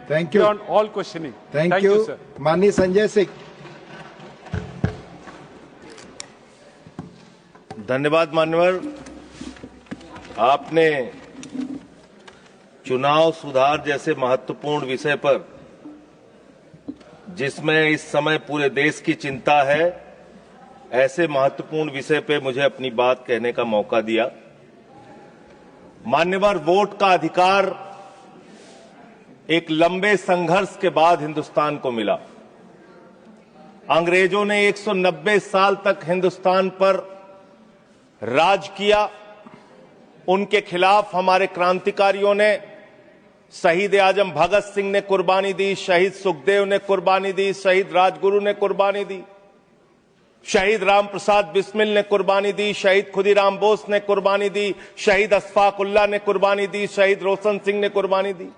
Thank you. beyond all questioning. Thank you, sir. माननीय संजय सिंह। धन्यवाद मान्यवर। आपने चुनाव सुधार जैसे महत्वपूर्ण विषय पर, जिसमें इस समय पूरे देश की चिंता है, ऐसे महत्वपूर्ण विषय पे मुझे अपनी बात कहने का मौका दिया। मान्यवर, वोट का अधिकार एक लंबे संघर्ष के बाद हिंदुस्तान को मिला। अंग्रेजों ने 190 साल तक हिंदुस्तान पर राज किया। उनके खिलाफ हमारे क्रांतिकारियों ने, शहीद आजम भगत सिंह ने कुर्बानी दी, शहीद सुखदेव ने कुर्बानी दी, शहीद राजगुरु ने कुर्बानी दी, शहीद राम प्रसाद बिस्मिल ने कुर्बानी दी, शहीद खुदीराम बोस ने कुर्बानी दी, शहीद अशफाक उल्लाह ने कुर्बानी दी, शहीद रोशन सिंह ने कुर्बानी दी,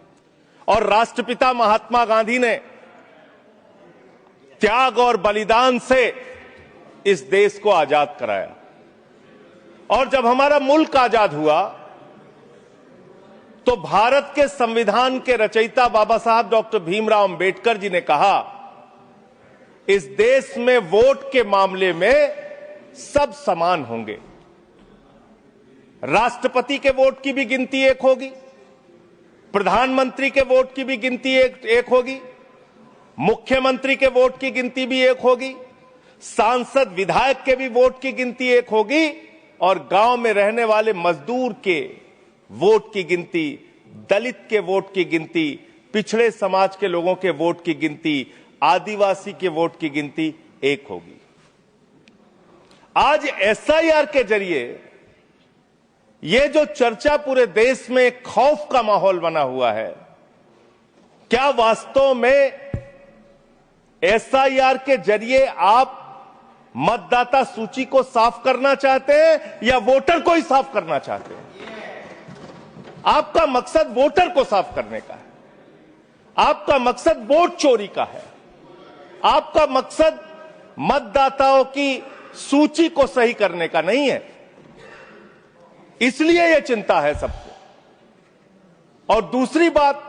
और राष्ट्रपिता महात्मा गांधी ने त्याग और बलिदान से इस देश को आजाद कराया। और जब हमारा मुल्क आजाद हुआ तो भारत के संविधान के रचयिता बाबा साहब डॉक्टर भीमराव अंबेडकर जी ने कहा, इस देश में वोट के मामले में सब समान होंगे। राष्ट्रपति के वोट की भी गिनती एक होगी, प्रधानमंत्री के वोट की भी गिनती एक होगी, मुख्यमंत्री के वोट की गिनती भी एक होगी, सांसद विधायक के भी वोट की गिनती एक होगी, और गांव में रहने वाले मजदूर के वोट की गिनती, दलित के वोट की गिनती, पिछड़े समाज के लोगों के वोट की गिनती, आदिवासी के वोट की गिनती एक होगी। आज एसआईआर के जरिए ये जो चर्चा पूरे देश में एक खौफ का माहौल बना हुआ है, क्या वास्तव में एसआईआर के जरिए आप मतदाता सूची को साफ करना चाहते हैं या वोटर को ही साफ करना चाहते हैं? आपका मकसद वोटर को साफ करने का है, आपका मकसद वोट चोरी का है, आपका मकसद मतदाताओं की सूची को सही करने का नहीं है। इसलिए यह चिंता है सबको। और दूसरी बात,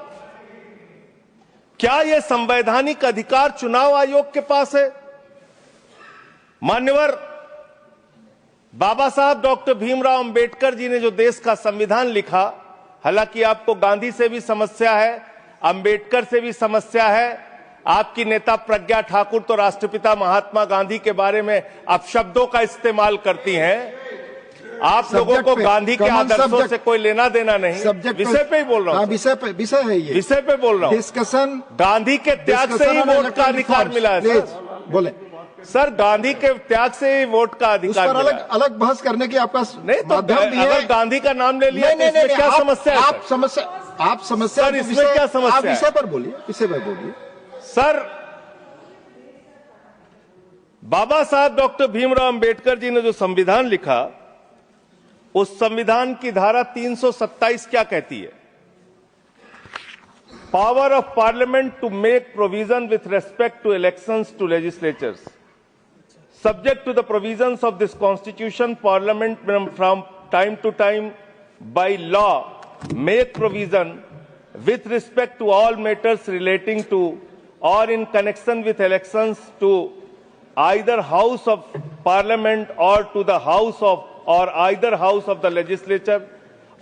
क्या यह संवैधानिक अधिकार चुनाव आयोग के पास है? मान्यवर, बाबा साहब डॉक्टर भीमराव अंबेडकर जी ने जो देश का संविधान लिखा, हालांकि आपको गांधी से भी समस्या है, अंबेडकर से भी समस्या है, आपकी नेता प्रज्ञा ठाकुर तो राष्ट्रपिता महात्मा गांधी के बारे में अपशब्दों का इस्तेमाल करती हैं। आप लोगों को गांधी के आदर्शों से कोई लेना देना नहीं। विषय पे ही बोल रहा हूं। विषय है ये, विषय पे बोल रहा हूं। डिस्कशन, गांधी के त्याग से ही वोट का अधिकार मिला है सर। बोले सर, गांधी के त्याग से ही वोट का अधिकार मिला। अलग बहस करने की आपका नहीं तो अगर गांधी का नाम ले लिया तो इसमें क्या समस्या है? आप समस्या सर, इसमें क्या समस्या है? विषय पर बोलिए, विषय पर बोलिए सर। बाबा साहब डॉक्टर भीमराव अंबेडकर जी ने जो संविधान लिखा, उस संविधान की धारा 327 क्या कहती है? Power of parliament to make provision with respect to elections to legislatures subject to the provisions of this constitution, parliament from time to time by law make provision with respect to all matters relating to or in connection with elections to either house of parliament or to the house of or either house of the legislature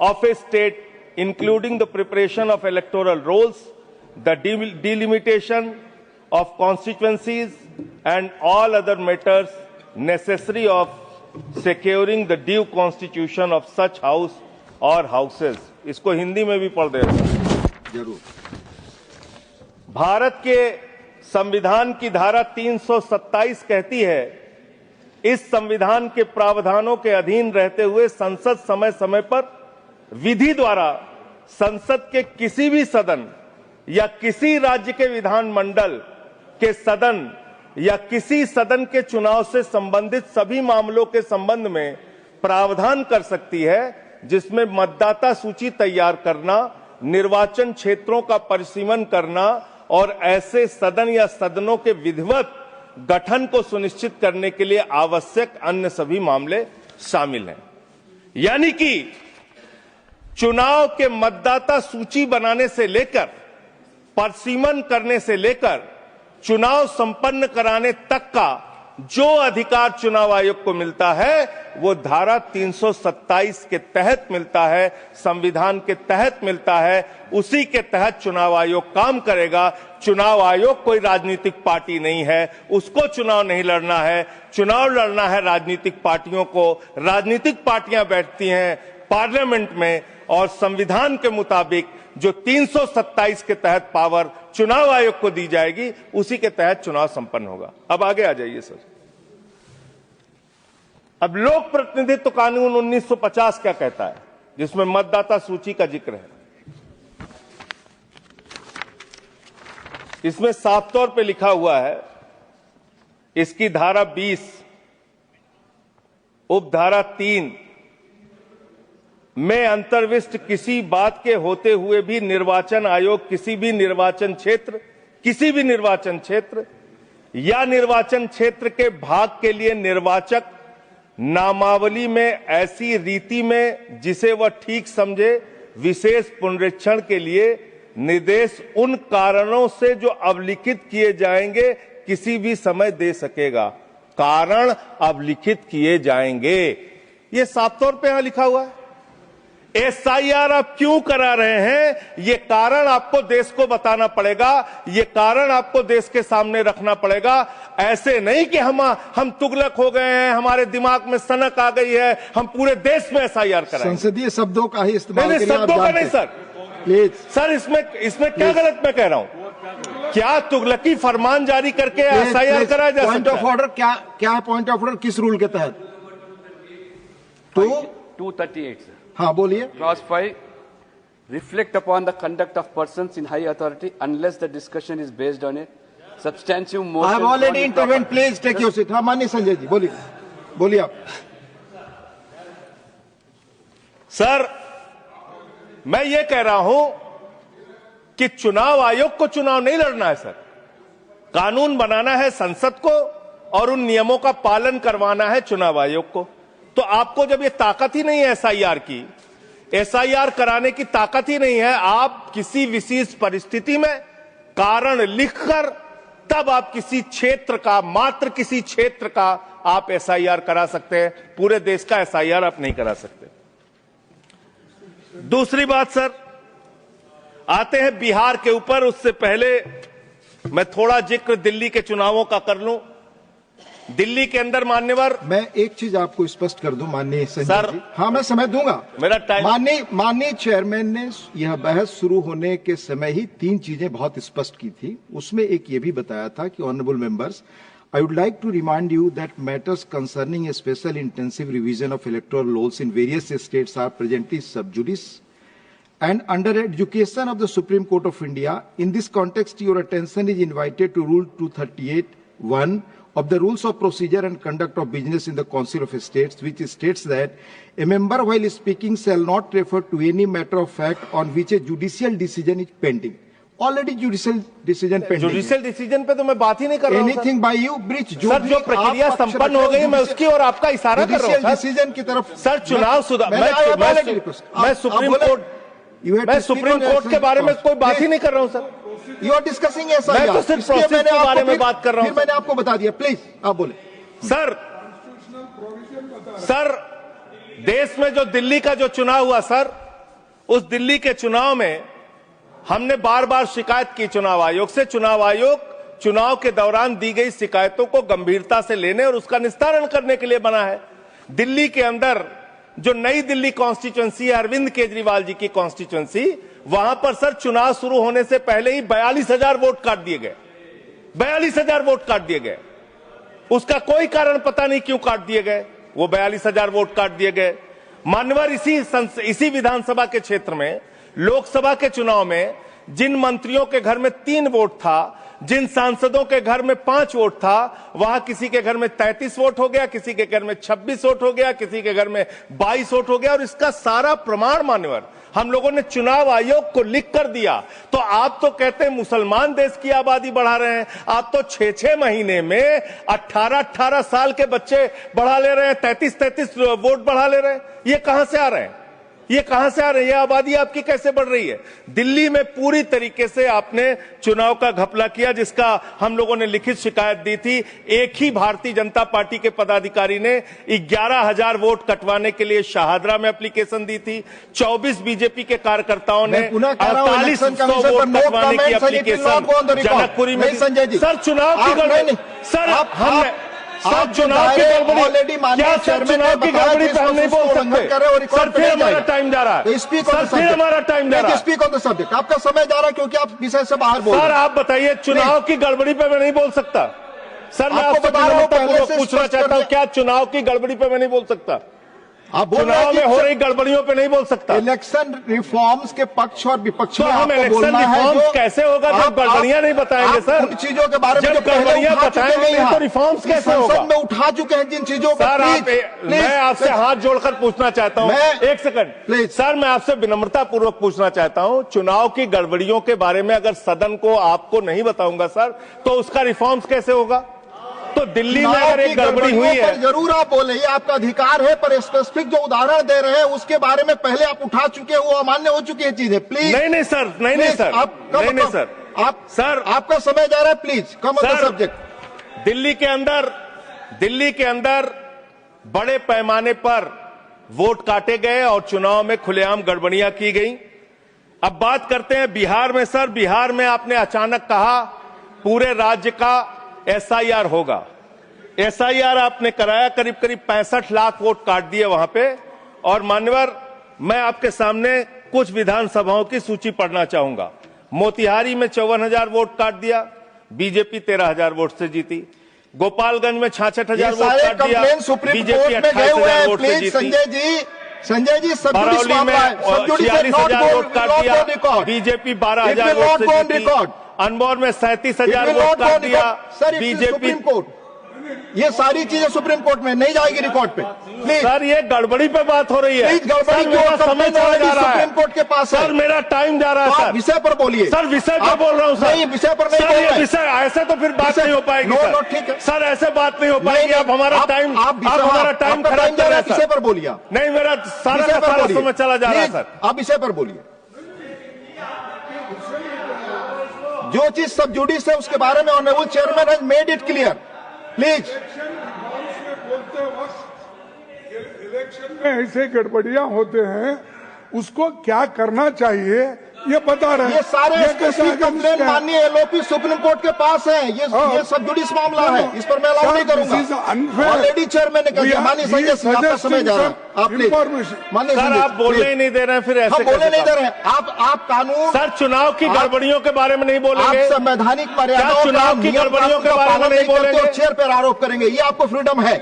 of a state, including the preparation of electoral rolls, the delimitation of constituencies and all other matters necessary of securing the due constitution of such house or houses। इसको हिंदी में भी पढ़ देगा जरूर। भारत के संविधान की धारा 327 कहती है, इस संविधान के प्रावधानों के अधीन रहते हुए संसद समय समय पर विधि द्वारा संसद के किसी भी सदन या किसी राज्य के विधानमंडल के सदन या किसी सदन के चुनाव से संबंधित सभी मामलों के संबंध में प्रावधान कर सकती है, जिसमें मतदाता सूची तैयार करना, निर्वाचन क्षेत्रों का परिसीमन करना और ऐसे सदन या सदनों के विधिवत गठन को सुनिश्चित करने के लिए आवश्यक अन्य सभी मामले शामिल हैं। यानी कि चुनाव के मतदाता सूची बनाने से लेकर परिसीमन करने से लेकर चुनाव संपन्न कराने तक का जो अधिकार चुनाव आयोग को मिलता है वो धारा 327 के तहत मिलता है, संविधान के तहत मिलता है। उसी के तहत चुनाव आयोग काम करेगा। चुनाव आयोग कोई राजनीतिक पार्टी नहीं है, उसको चुनाव नहीं लड़ना है। चुनाव लड़ना है राजनीतिक पार्टियों को। राजनीतिक पार्टियां बैठती हैं पार्लियामेंट में और संविधान के मुताबिक जो 327 के तहत पावर चुनाव आयोग को दी जाएगी उसी के तहत चुनाव संपन्न होगा। अब आगे आ जाइए सर। अब लोक प्रतिनिधित्व कानून 1950 क्या कहता है, जिसमें मतदाता सूची का जिक्र है। इसमें साफ तौर पे लिखा हुआ है, इसकी धारा 20 उपधारा 3 में अंतर्विष्ट किसी बात के होते हुए भी निर्वाचन आयोग किसी भी निर्वाचन क्षेत्र या निर्वाचन क्षेत्र के भाग के लिए निर्वाचक नामावली में ऐसी रीति में जिसे वह ठीक समझे विशेष पुनरीक्षण के लिए निर्देश उन कारणों से जो अवलिखित किए जाएंगे किसी भी समय दे सकेगा। कारण अवलिखित किए जाएंगे, ये साफ तौर पे यहां लिखा हुआ है। एसआईआर आप क्यों करा रहे हैं, ये कारण आपको देश को बताना पड़ेगा, ये कारण आपको देश के सामने रखना पड़ेगा। ऐसे नहीं कि हम तुगलक हो गए हैं, हमारे दिमाग में सनक आ गई है, हम पूरे देश में एसआईआर कराएंगे। संसदीय शब्दों का ही इस्तेमाल करिए। शब्दों का नहीं सर, प्लीज सर। इसमें क्या गलत मैं कह रहा हूं? क्या तुगलकी फरमान जारी करके एसआईआर कराया जा सकता है? पॉइंट ऑफ ऑर्डर क्या है? पॉइंट ऑफ ऑर्डर किस रूल के तहत? 238 सर। हाँ बोलिए। Clause 5, reflect upon the conduct of persons in high authority unless the discussion is based on a substantive motion. I have already intervened. Please take your seat. हाँ माननीय संजय जी बोलिए आप। Sir मैं ये कह रहा हूं कि चुनाव आयोग को चुनाव नहीं लड़ना है सर, कानून बनाना है संसद को और उन नियमों का पालन करवाना है चुनाव आयोग को। तो आपको जब ये ताकत ही नहीं है एसआईआर की, एसआईआर कराने की ताकत ही नहीं है, आप किसी विशेष परिस्थिति में कारण लिखकर तब आप किसी क्षेत्र का, मात्र किसी क्षेत्र का आप एसआईआर करा सकते हैं, पूरे देश का एसआईआर आप नहीं करा सकते। दूसरी बात सर, आते हैं बिहार के ऊपर। उससे पहले मैं थोड़ा जिक्र दिल्ली के चुनावों का कर लूं। दिल्ली के अंदर मान्यवर, मैं एक चीज आपको स्पष्ट कर दूं माननीय संजय जी। हाँ मैं समय दूंगा, मेरा टाइम। माननीय चेयरमैन ने यह बहस शुरू होने के समय ही 3 चीजें बहुत स्पष्ट की थी। उसमें एक ये भी बताया था कि honourable members, I would like to remind you that matters concerning a special intensive revision of electoral laws in various states are presently sub judice and under education of the Supreme Court of India. In this context, your attention is invited to Rule 238(1) of the Rules of Procedure and Conduct of Business in the Council of States, which states that a member while speaking shall not refer to any matter of fact on which a judicial decision is pending. Already judicial decision pending. Judicial decision पे तो मैं बात ही नहीं कर रहा हूं। Anything bye you breach, sir जो प्रक्रिया संपन्न हो गई मैं उसकी और आपका इशारा कर रहा हूं डिसीजन की तरफ। सर चुनाव सुधार, मैं सुप्रीम कोर्ट के बारे में कोई बात ही नहीं कर रहा हूं सर। यू आर डिस्कसिंग ऐसा, मैं तो सिर्फ प्रोसेस के बारे में बात कर रहा हूं। मैंने आपको बता दिया, प्लीज आप बोले। सर देश में जो दिल्ली का जो चुनाव हुआ सर, उस दिल्ली के चुनाव में हमने बार बार शिकायत की चुनाव आयोग से। चुनाव आयोग चुनाव के दौरान दी गई शिकायतों को गंभीरता से लेने और उसका निस्तारण करने के लिए बना है। दिल्ली के अंदर जो नई दिल्ली कॉन्स्टिट्यूएंसी है, अरविंद केजरीवाल जी की कॉन्स्टिट्यूएंसी, वहां पर सर चुनाव शुरू होने से पहले ही 42,000 वोट काट दिए गए। 42,000 वोट काट दिए गए। उसका कोई कारण पता नहीं क्यों काट दिए गए, वो 42,000 वोट काट दिए गए। मान्यवर इसी विधानसभा के क्षेत्र में लोकसभा के चुनाव में जिन मंत्रियों के घर में 3 वोट था, जिन सांसदों के घर में 5 वोट था, वहां किसी के घर में 33 वोट हो गया, किसी के घर में 26 वोट हो गया, किसी के घर में 22 वोट हो गया। और इसका सारा प्रमाण मान्यवर हम लोगों ने चुनाव आयोग को लिख कर दिया। तो आप तो कहते हैं मुसलमान देश की आबादी बढ़ा रहे हैं, आप तो 6-6 महीने में 18-18 साल के बच्चे बढ़ा ले रहे हैं, 33-33 वोट बढ़ा ले रहे हैं। ये कहां से आ रहे हैं? ये कहां से आ रही है? आबादी आपकी कैसे बढ़ रही है? दिल्ली में पूरी तरीके से आपने चुनाव का घपला किया, जिसका हम लोगों ने लिखित शिकायत दी थी। एक ही भारतीय जनता पार्टी के पदाधिकारी ने 11,000 वोट कटवाने के लिए शाहदरा में एप्लीकेशन दी थी। 24 बीजेपी के कार्यकर्ताओं ने 4800 वोट कटवाने की एप्लीकेशन जनकपुरी में। सर चुनाव की गड़बड़ी, सर चुनाव की गड़बड़ी, क्या सर चुनाव की गड़बड़ी पे हम नहीं बोल सकते? सर फिर हमारा टाइम जा रहा है, सर फिर हमारा टाइम जा रहा है। Speak on the subject. आपका समय जा रहा है क्योंकि आप विषय से बाहर बोल रहे हैं। सर आप बताइए, चुनाव की गड़बड़ी पे मैं नहीं बोल सकता। सर मैं आपसे विनम्रतापूर्वक पूछना चाहता हूं, क्या चुनाव की गड़बड़ी पे मैं नहीं बोल सकता? चुनाव में हो रही गड़बड़ियों पे नहीं बोल सकता। इलेक्शन रिफॉर्म्स के पक्ष और विपक्ष में हम इलेक्शन रिफॉर्म्स कैसे होगा जब गड़बड़ियां नहीं बताएंगे? सर उन चीजों के बारे में जब गड़बड़ियां बताएंगे तो रिफॉर्म्स कैसे होगा? संसद में उठा चुके हैं जिन चीजों को। सर मैं आपसे हाथ जोड़कर पूछना चाहता हूं, एक सेकंड सर, मैं आपसे विनम्रतापूर्वक पूछना चाहता हूं, चुनाव की गड़बड़ियों के बारे में अगर सदन को आपको नहीं बताऊंगा सर, तो उसका रिफॉर्म्स कैसे होगा? तो दिल्ली में अगर एक गड़बड़ी हुई है, जरूर आप बोले, ये आपका अधिकार है, पर स्पेसिफिक जो उदाहरण दे रहे हैं उसके बारे में पहले आप उठा चुके हो, अमान्य हो चुकी है चीजें। प्लीज नहीं सर, नहीं सर, नहीं सर, आप सर आपका समय जा रहा है, please come on the subject. Delhi के अंदर बड़े पैमाने पर वोट काटे गए और चुनाव में खुलेआम गड़बड़ियां की गई। अब बात करते हैं बिहार में। सर बिहार में आपने अचानक कहा पूरे राज्य का SIR होगा। SIR आपने कराया, करीब 65 लाख वोट काट दिए वहां पे। और मान्यवर, मैं आपके सामने कुछ विधानसभाओं की सूची पढ़ना चाहूंगा। मोतिहारी में 54,000 वोट काट दिया, बीजेपी 13,000 वोट से जीती। गोपालगंज में 66,000 वोट काट दिया, बीजेपी 28,000 वोट से जीती। संजय जी बरौली में 46,000 वोट काट दिया, बीजेपी 12,000 वोट से जीती। अनमोल में 37,000 वोट काट दिया, बीजेपी। ये सारी चीजें सुप्रीम कोर्ट में नहीं जाएगी रिकॉर्ड पे। प्लीज सर ये गड़बड़ी पे बात हो रही है। प्लीज गड़बड़ी क्यों? समय चला जा रहा है, सुप्रीम कोर्ट के पास है। सर मेरा टाइम जा रहा है। सर विषय पर बोलिए। सर विषय पर बोल रहा हूँ सर। नहीं, विषय पर नहीं बोल रहे। विषय ऐसे तो फिर बात नहीं हो पाएगी। ठीक है सर, ऐसे बात नहीं हो पाएगी। आप हमारा टाइम खराब कर रहे हैं। विषय पर बोलिए। नहीं, मेरा सारा समय चला जा रहा है सर। आप विषय पर बोलिए। जो चीज सब जुडिस है उसके बारे में honourable chairman has made it clear. Please. Election में ऐसे गड़बड़ियां होते हैं, उसको क्या करना चाहिए ये बता रहे हैं। ये सारे कंप्लेन माननीय LOP सुप्रीम कोर्ट के पास है। ये सब जुडिस मामला है, इस पर मैं अलाउ नहीं करूंगा। ऑलरेडी चेयरमैन ने कहा। माननीय संजय सिंह, आपका समय जा रहा है। आप माननीय सर, आप बोलने ही नहीं दे रहे हैं। फिर ऐसे बोलने नहीं दे रहे हैं। आप कानून सर चुनाव की गड़बड़ियों के बारे में नहीं बोलेंगे? आप संवैधानिक मर्यादा चुनाव की गड़बड़ियों के बारे में नहीं बोलेंगे? चेयर पर आरोप करेंगे, ये आपको फ्रीडम है।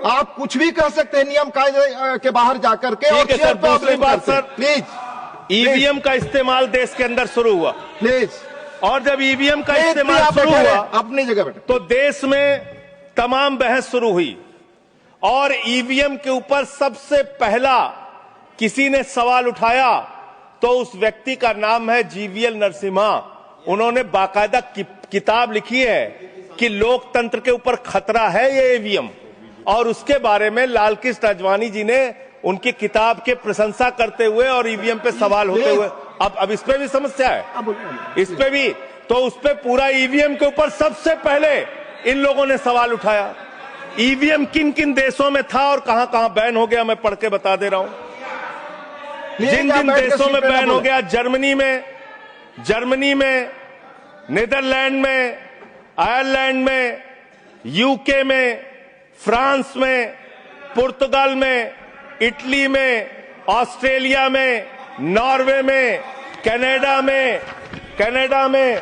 आप कुछ भी कह सकते हैं नियम कायदे के बाहर जाकर के। ठीक है सर। दूसरी बात सर, प्लीज, EVM का इस्तेमाल देश के अंदर शुरू हुआ। प्लीज। और जब EVM का इस्तेमाल शुरू हुआ अपनी जगह बैठे, तो देश में तमाम बहस शुरू हुई। और EVM के ऊपर सबसे पहला किसी ने सवाल उठाया तो उस व्यक्ति का नाम है GVL नरसिम्हा। उन्होंने बाकायदा किताब लिखी है कि लोकतंत्र के ऊपर खतरा है ये EVM। और उसके बारे में लालकृष्ण आडवाणी जी ने उनकी किताब के प्रशंसा करते हुए और EVM पे सवाल होते हुए, अब इस पे भी समस्या है, इस पे भी। तो उस पे पूरा EVM के ऊपर सबसे पहले इन लोगों ने सवाल उठाया। EVM किन किन देशों में था और कहां कहां बैन हो गया, मैं पढ़ के बता दे रहा हूं। जिन जिन देशों में बैन हो गया, जर्मनी में, नीदरलैंड में, आयरलैंड में, UK में, फ्रांस में, पुर्तगाल में, इटली में, ऑस्ट्रेलिया में, नॉर्वे में, कनाडा में,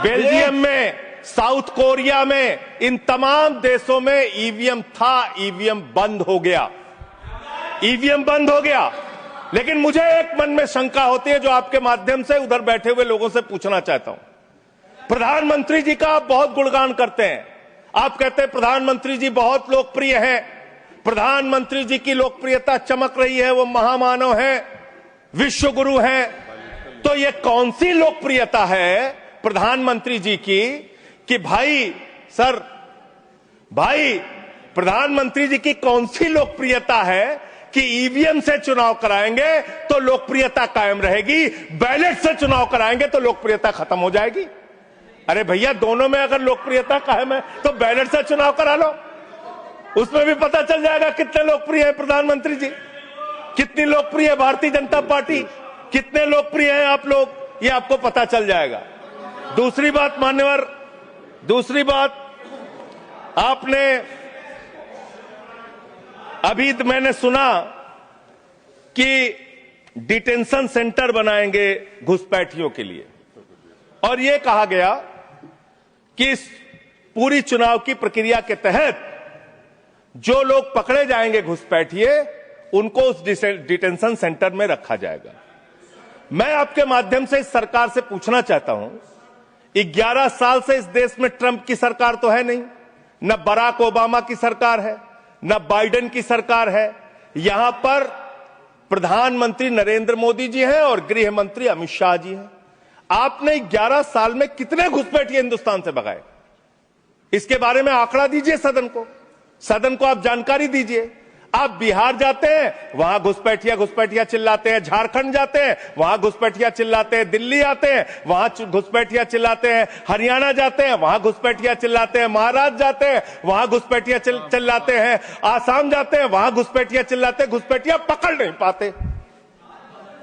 बेल्जियम में, साउथ कोरिया में, इन तमाम देशों में EVM था। EVM बंद हो गया। लेकिन मुझे एक मन में शंका होती है जो आपके माध्यम से उधर बैठे हुए लोगों से पूछना चाहता हूं। प्रधानमंत्री जी का आप बहुत गुणगान करते हैं। आप कहते हैं प्रधानमंत्री जी बहुत लोकप्रिय हैं, प्रधानमंत्री जी की लोकप्रियता चमक रही है, वो महामानव हैं, विश्व गुरु हैं। तो ये कौन सी लोकप्रियता है प्रधानमंत्री जी की कि भाई प्रधानमंत्री जी की कौन सी लोकप्रियता है कि ईवीएम से चुनाव कराएंगे तो लोकप्रियता कायम रहेगी, बैलेट से चुनाव कराएंगे तो लोकप्रियता खत्म हो जाएगी। अरे भैया, दोनों में अगर लोकप्रियता कायम है तो बैलेट से चुनाव करा लो, उसमें भी पता चल जाएगा कितने लोकप्रिय है प्रधानमंत्री जी, कितनी लोकप्रिय है भारतीय जनता पार्टी, कितने लोकप्रिय हैं आप लोग, ये आपको पता चल जाएगा। दूसरी बात मान्यवर, दूसरी बात, आपने अभी मैंने सुना कि डिटेंशन सेंटर बनाएंगे घुसपैठियों के लिए, और यह कहा गया कि इस पूरी चुनाव की प्रक्रिया के तहत जो लोग पकड़े जाएंगे घुसपैठिए, उनको उस डिटेंशन सेंटर में रखा जाएगा। मैं आपके माध्यम से इस सरकार से पूछना चाहता हूं, 11 साल से इस देश में ट्रंप की सरकार तो है नहीं, न बराक ओबामा की सरकार है, न बाइडेन की सरकार है, यहां पर प्रधानमंत्री नरेंद्र मोदी जी हैं और गृह मंत्री अमित शाह जी हैं। आपने 11 साल में कितने घुसपैठिए हिंदुस्तान से भगाए, इसके बारे में आंकड़ा दीजिए सदन को आप जानकारी दीजिए। आप बिहार जाते हैं, वहां घुसपैठिया चिल्लाते हैं, झारखंड जाते हैं, वहां घुसपैठिया चिल्लाते हैं, दिल्ली आते हैं, वहां घुसपैठिया चिल्लाते हैं, हरियाणा जाते हैं, वहां घुसपैठिया चिल्लाते हैं, महाराष्ट्र जाते हैं, वहां घुसपैठिया चिल्लाते हैं, आसाम जाते हैं, वहां घुसपैठिया चिल्लाते हैं, घुसपैठिया पकड़ नहीं पाते।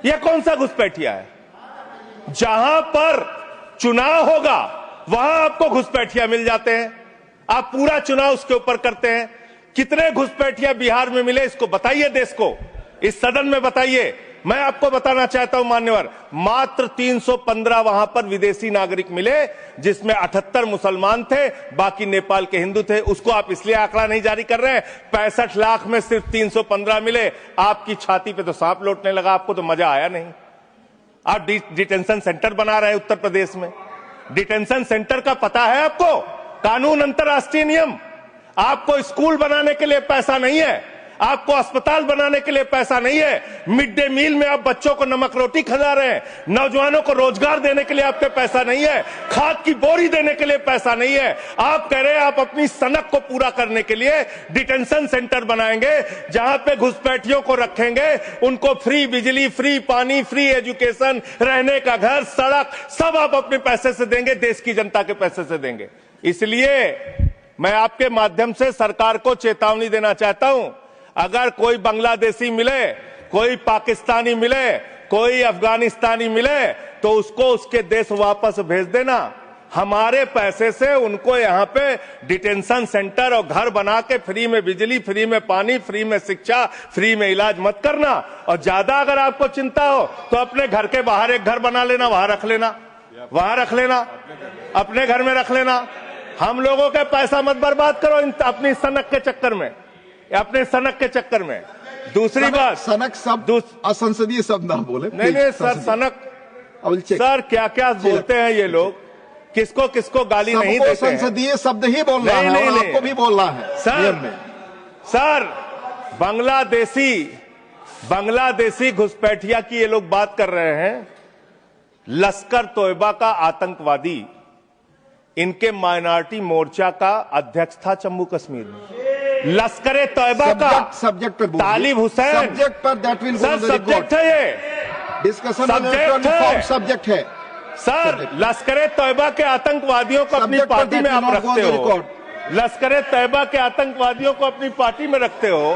यह कौन सा घुसपैठिया है? जहां पर चुनाव होगा वहां आपको घुसपैठिया मिल जाते हैं, आप पूरा चुनाव उसके ऊपर करते हैं। कितने घुसपैठिया बिहार में मिले, इसको बताइए, देश को, इस सदन में बताइए। मैं आपको बताना चाहता हूं मान्यवर, मात्र 315 वहां पर विदेशी नागरिक मिले, जिसमें 78 मुसलमान थे, बाकी नेपाल के हिंदू थे। उसको आप इसलिए आंकड़ा नहीं जारी कर रहे हैं, 65 लाख में सिर्फ 315 मिले। आपकी छाती पे तो सांप लौटने लगा, आपको तो मजा आया नहीं। आप डिटेंशन सेंटर बना रहे हैं उत्तर प्रदेश में। डिटेंशन सेंटर का पता है आपको? कानून, अंतर्राष्ट्रीय नियम। आपको स्कूल बनाने के लिए पैसा नहीं है, आपको अस्पताल बनाने के लिए पैसा नहीं है, मिड डे मील में आप बच्चों को नमक रोटी खिला रहे हैं, नौजवानों को रोजगार देने के लिए आपके पैसा नहीं है, खाद की बोरी देने के लिए पैसा नहीं है। आप कह रहे हैं आप अपनी सनक को पूरा करने के लिए डिटेंशन सेंटर बनाएंगे, जहां पे घुसपैठियों को रखेंगे, उनको फ्री बिजली, फ्री पानी, फ्री एजुकेशन, रहने का घर, सड़क, सब आप अपने पैसे से देंगे, देश की जनता के पैसे से देंगे। इसलिए मैं आपके माध्यम से सरकार को चेतावनी देना चाहता हूं, अगर कोई बांग्लादेशी मिले, कोई पाकिस्तानी मिले, कोई अफगानिस्तानी मिले, तो उसको उसके देश वापस भेज देना। हमारे पैसे से उनको यहां पे डिटेंशन सेंटर और घर बना के फ्री में बिजली, फ्री में पानी, फ्री में शिक्षा, फ्री में इलाज मत करना। और ज्यादा अगर आपको चिंता हो तो अपने घर के बाहर एक घर बना लेना, वहां रख लेना, अपने घर में रख लेना। हम लोगों का पैसा मत बर्बाद करो अपनी सनक के चक्कर में, अपने सनक के चक्कर में। दूसरी बात, सनक शब्द असंसदीय शब्द ना बोले। नहीं सर, सनक सर क्या क्या बोलते हैं ये लोग, किसको किसको गाली नहीं देते हैं। संसदीय शब्द ही बोलना है, और आपको भी बोलना है सर। बांग्लादेशी घुसपैठिया की ये लोग बात कर रहे हैं। लश्कर तोयबा का आतंकवादी इनके माइनॉरिटी मोर्चा का अध्यक्ष था जम्मू कश्मीर में। लश्कर तोयबा का सब्जेक्ट पर तालिब हुसैन, सब्जेक्ट पर दैट विल सर सब्जेक्ट है, ये डिस्कशन सब्जेक्ट है सर। लश्कर तोयबा के आतंकवादियों को अपनी पार्टी में आप रखते हो, लश्कर तोयबा के आतंकवादियों को अपनी पार्टी में रखते हो,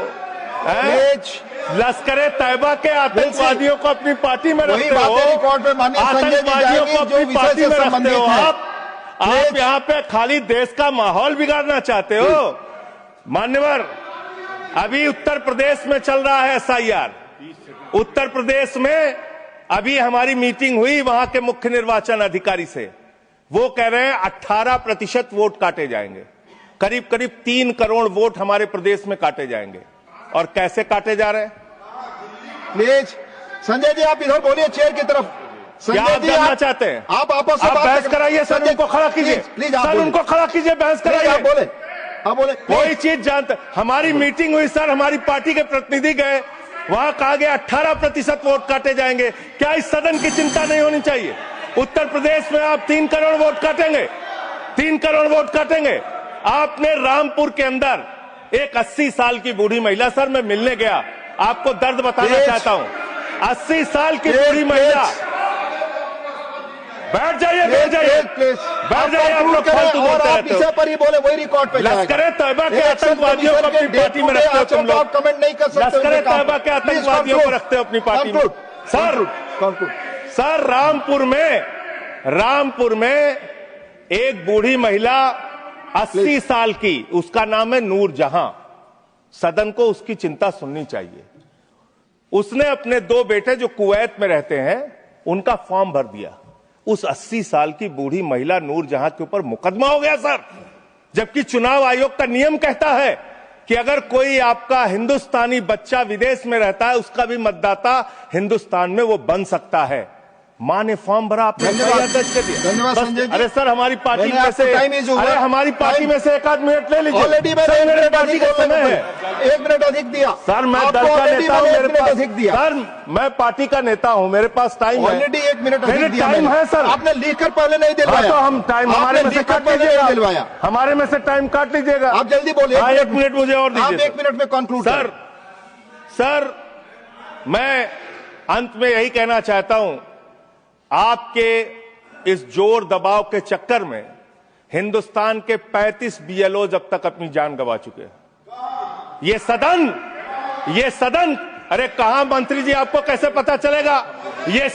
लश्कर तैयबा के आतंकवादियों को अपनी पार्टी में रखते हो, आतंकवादियों को अपनी पार्टी में रखते हो। आप यहाँ पे खाली देश का माहौल बिगाड़ना चाहते हो। मान्यवर, अभी उत्तर प्रदेश में चल रहा है SIR। उत्तर प्रदेश में अभी हमारी मीटिंग हुई वहां के मुख्य निर्वाचन अधिकारी से, वो कह रहे हैं 18% वोट काटे जाएंगे, करीब करीब 3 करोड़ वोट हमारे प्रदेश में काटे जाएंगे। और कैसे काटे जा रहे हैं? प्लीज संजय जी आप इधर बोलिए, चेयर की तरफ। क्या आप जानना चाहते हैं? आप आपस में बहस कराइए सर, उनको खड़ा कीजिए, सर उनको खड़ा कीजिए, बहस कराइए। आप बोले कोई चीज जानते। हमारी मीटिंग हुई सर, हमारी पार्टी के प्रतिनिधि गए, वहां कहा गया 18% वोट काटे जाएंगे। क्या इस सदन की चिंता नहीं होनी चाहिए? उत्तर प्रदेश में आप 3 करोड़ वोट काटेंगे, 3 करोड़ वोट काटेंगे। आपने रामपुर के अंदर एक 80 साल की बूढ़ी महिला, सर मैं मिलने गया, आपको दर्द बताना Please. चाहता हूं। 80 साल की बूढ़ी महिला, बैठ जाइए, बैठ जाइए, बैठ जाइए। आप लोग फालतू बोलते रहते हो। पर ही बोले वही रिकॉर्ड पे लश्कर तैयबा के आतंकवादियों को अपनी पार्टी में रखते हो तुम लोग। कमेंट नहीं कर सकते। लश्कर तैयबा के आतंकवादियों को रखते हो अपनी पार्टी में। सर रामपुर में एक बूढ़ी महिला 80 साल की, उसका नाम है नूर जहां। सदन को उसकी चिंता सुननी चाहिए। उसने अपने 2 बेटे जो कुवैत में रहते हैं उनका फॉर्म भर दिया। उस 80 साल की बूढ़ी महिला नूर जहां के ऊपर मुकदमा हो गया सर, जबकि चुनाव आयोग का नियम कहता है कि अगर कोई आपका हिंदुस्तानी बच्चा विदेश में रहता है, उसका भी मतदाता हिंदुस्तान में वो बन सकता है। मां ने फॉर्म भरा, आपने दर्ज कर दिया। धन्यवाद संजय जी। अरे सर हमारी पार्टी में से, अरे हमारी पार्टी में से 1 मिनट ले लीजिए। ऑलरेडी मेरे पार्टी का समय है। 1 मिनट अधिक दिया सर। मैं दल का नेता हूं, मेरे पास सर, मैं पार्टी का नेता हूं, मेरे पास टाइम है। ऑलरेडी 1 मिनट अधिक दिया टाइम है सर। आपने लिखकर पहले नहीं दिलवाया। तो हम टाइम हमारे में से काट लीजिएगा, हमारे में से टाइम काट लीजिएगा। आप जल्दी बोलिए। 1 मिनट मुझे और दीजिए। आप 1 मिनट में कंक्लूड सर मैं अंत में यही कहना चाहता हूं, आपके इस जोर दबाव के चक्कर में हिंदुस्तान के 35 बीएलओ अब तक अपनी जान गंवा चुके हैं। ये सदन, अरे कहां मंत्री जी, आपको कैसे पता चलेगा? इस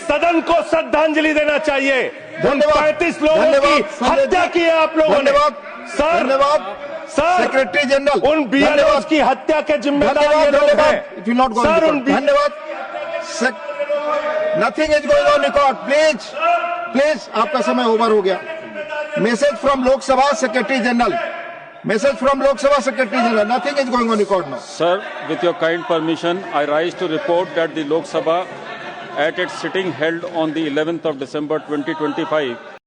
सदन को श्रद्धांजलि देना चाहिए। उन 35 लोगों की हत्या की है आप लोगों ने। सर सेक्रेटरी जनरल, उन बीएलओ की हत्या के जिम्मेदार ये लोग हैं। सर धन्यवाद। Nothing is going on record. Please आपका समय ओवर हो गया। Message from Lok Sabha secretary general. Nothing is going on record now. Sir, with your kind permission, I rise to report that the Lok Sabha, at its sitting held on the 11th of December 2025,